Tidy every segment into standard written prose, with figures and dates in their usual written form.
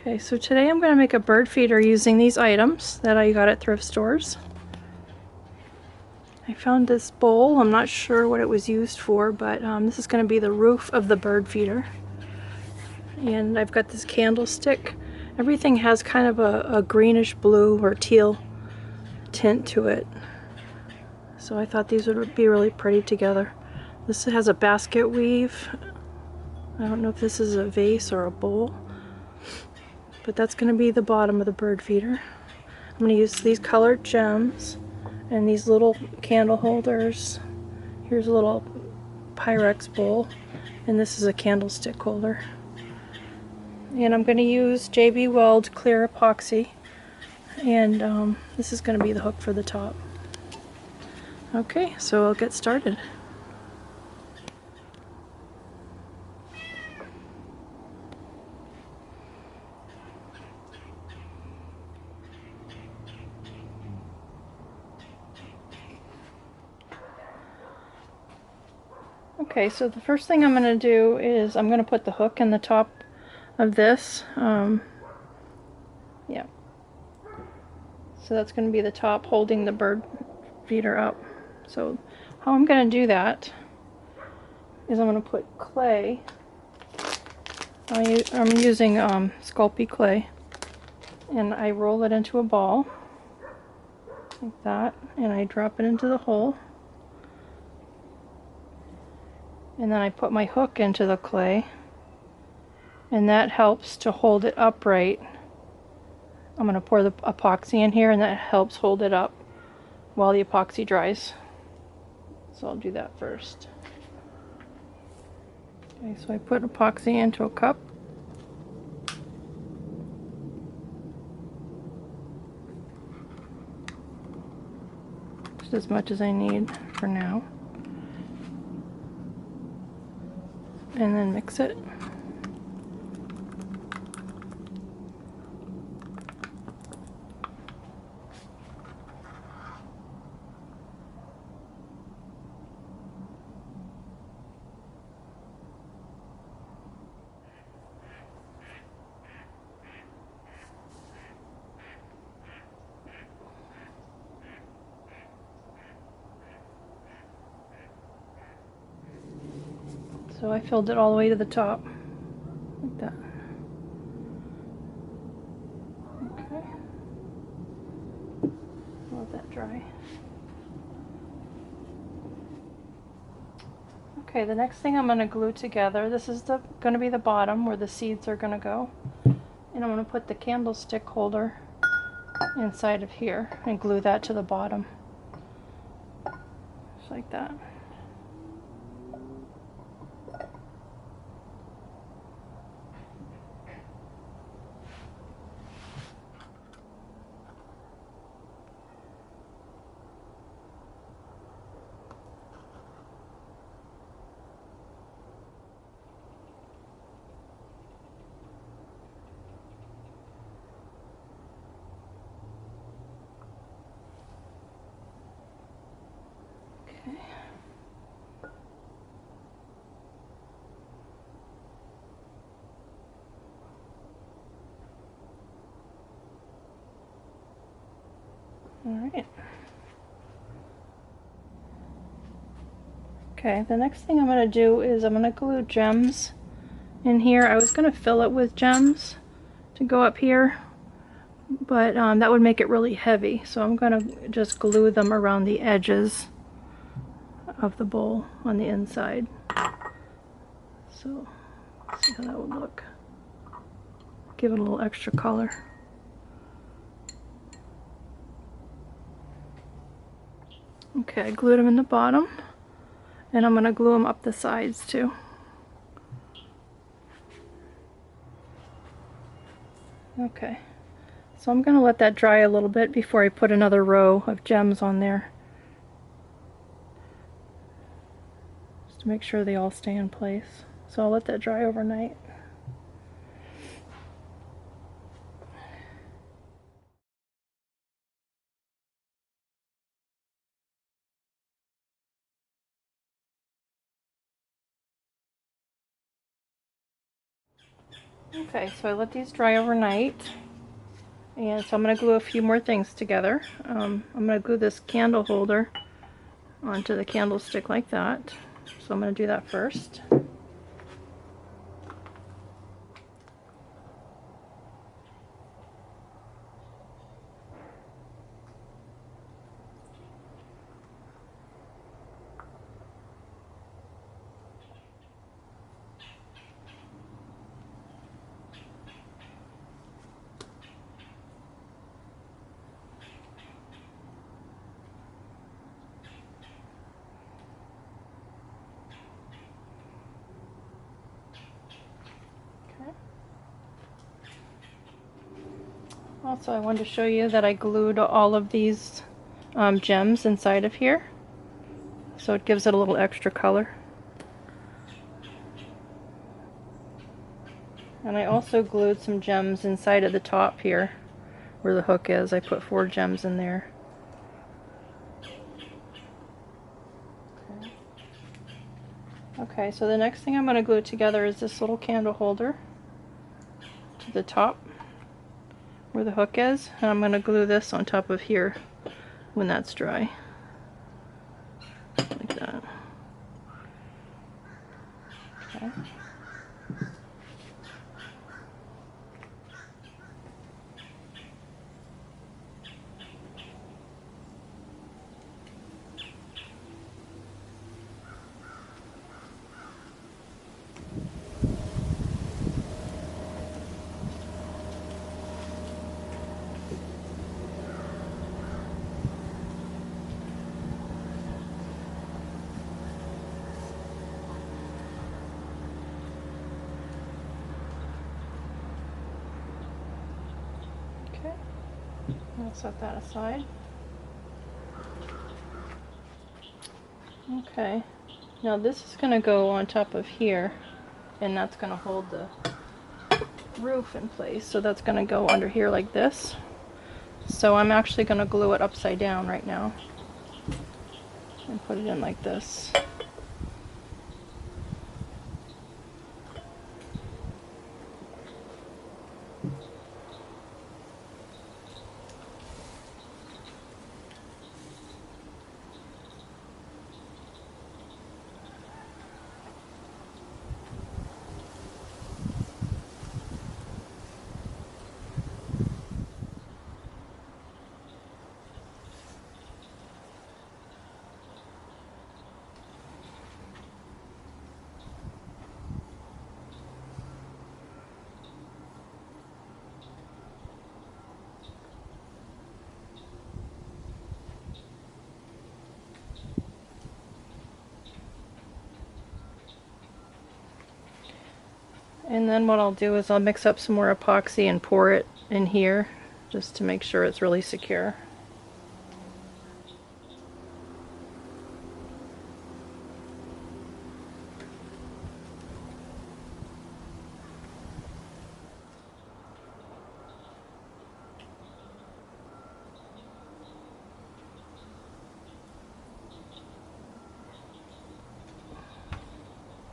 Okay, so today I'm going to make a bird feeder using these items that I got at thrift stores. I found this bowl. I'm not sure what it was used for, but this is going to be the roof of the bird feeder. And I've got this candlestick. Everything has kind of a greenish blue or teal tint to it. So I thought these would be really pretty together. This has a basket weave. I don't know if this is a vase or a bowl, but that's going to be the bottom of the bird feeder. I'm going to use these colored gems and these little candle holders. Here's a little Pyrex bowl, and this is a candlestick holder. And I'm going to use JB Weld clear epoxy, and this is going to be the hook for the top. Okay, so I'll get started. Okay, so the first thing I'm going to do is I'm going to put the hook in the top of this. Yeah. So that's going to be the top holding the bird feeder up. So how I'm going to do that is I'm going to put clay. I'm using Sculpey clay, and I roll it into a ball like that, and I drop it into the hole. And then I put my hook into the clay, and that helps to hold it upright. I'm going to pour the epoxy in here, and that helps hold it up while the epoxy dries. So I'll do that first. Okay, so I put epoxy into a cup. Just as much as I need for now. And then mix it. So I filled it all the way to the top, like that. Okay. Let that dry. Okay, the next thing I'm going to glue together, this is going to be the bottom where the seeds are going to go. And I'm going to put the candlestick holder inside of here and glue that to the bottom. Just like that. Alright. Okay, the next thing I'm going to do is I'm going to glue gems in here. I was going to fill it with gems to go up here, but that would make it really heavy. So I'm going to just glue them around the edges of the bowl on the inside. So let's see how that would look. Give it a little extra color. Okay, I glued them in the bottom, and I'm going to glue them up the sides too. Okay, so I'm going to let that dry a little bit before I put another row of gems on there, just to make sure they all stay in place. So I'll let that dry overnight. Okay, so I let these dry overnight, and so I'm going to glue a few more things together. I'm going to glue this candle holder onto the candlestick like that. So I'm going to do that first. Also, I wanted to show you that I glued all of these gems inside of here, so it gives it a little extra color. And I also glued some gems inside of the top here, where the hook is. I put 4 gems in there. Okay, so the next thing I'm going to glue together is this little candle holder to the top where the hook is, and I'm going to glue this on top of here when that's dry, like that. Okay. Okay, I'll set that aside. Okay, now this is going to go on top of here, and that's going to hold the roof in place. So that's going to go under here like this. So I'm actually going to glue it upside down right now and put it in like this. And then what I'll do is I'll mix up some more epoxy and pour it in here just to make sure it's really secure.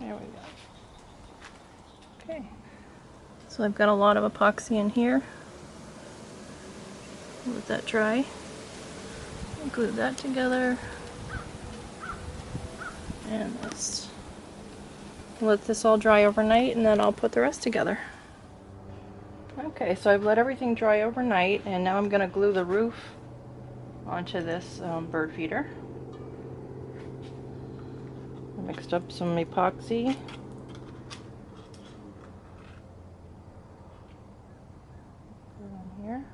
There we go. Okay, so I've got a lot of epoxy in here. Let that dry. Glue that together. And let's let this all dry overnight, and then I'll put the rest together. Okay, so I've let everything dry overnight, and now I'm going to glue the roof onto this bird feeder. I mixed up some epoxy. Put it on here.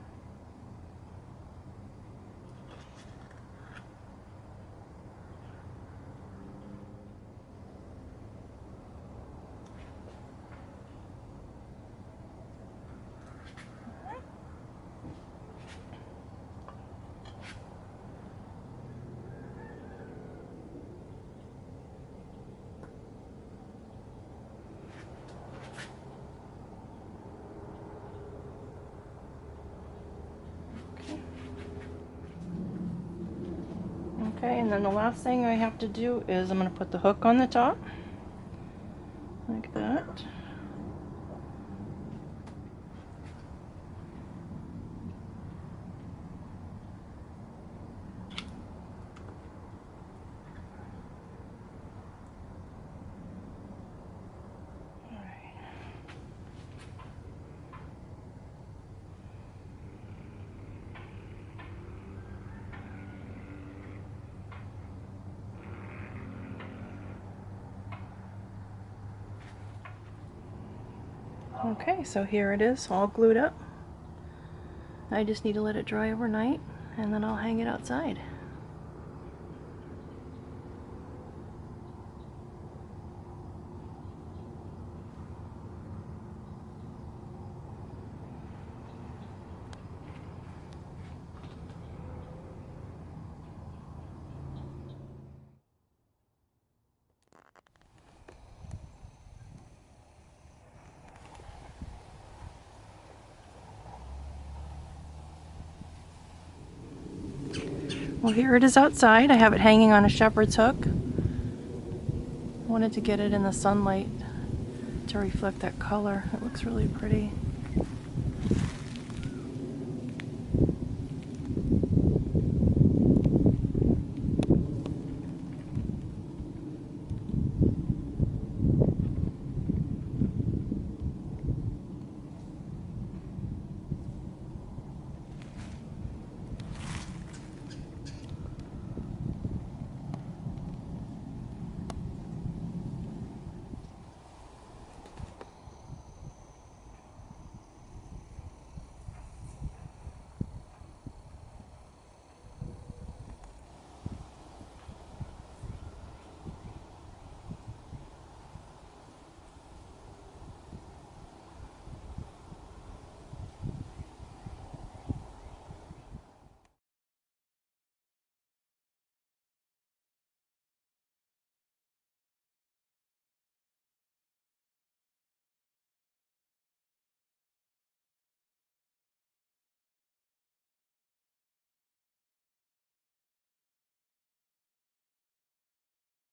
Okay, and then the last thing I have to do is I'm going to put the hook on the top, like that. Okay, so here it is, all glued up. I just need to let it dry overnight, and then I'll hang it outside. Well, here it is outside. I have it hanging on a shepherd's hook. Wanted to get it in the sunlight to reflect that color. It looks really pretty.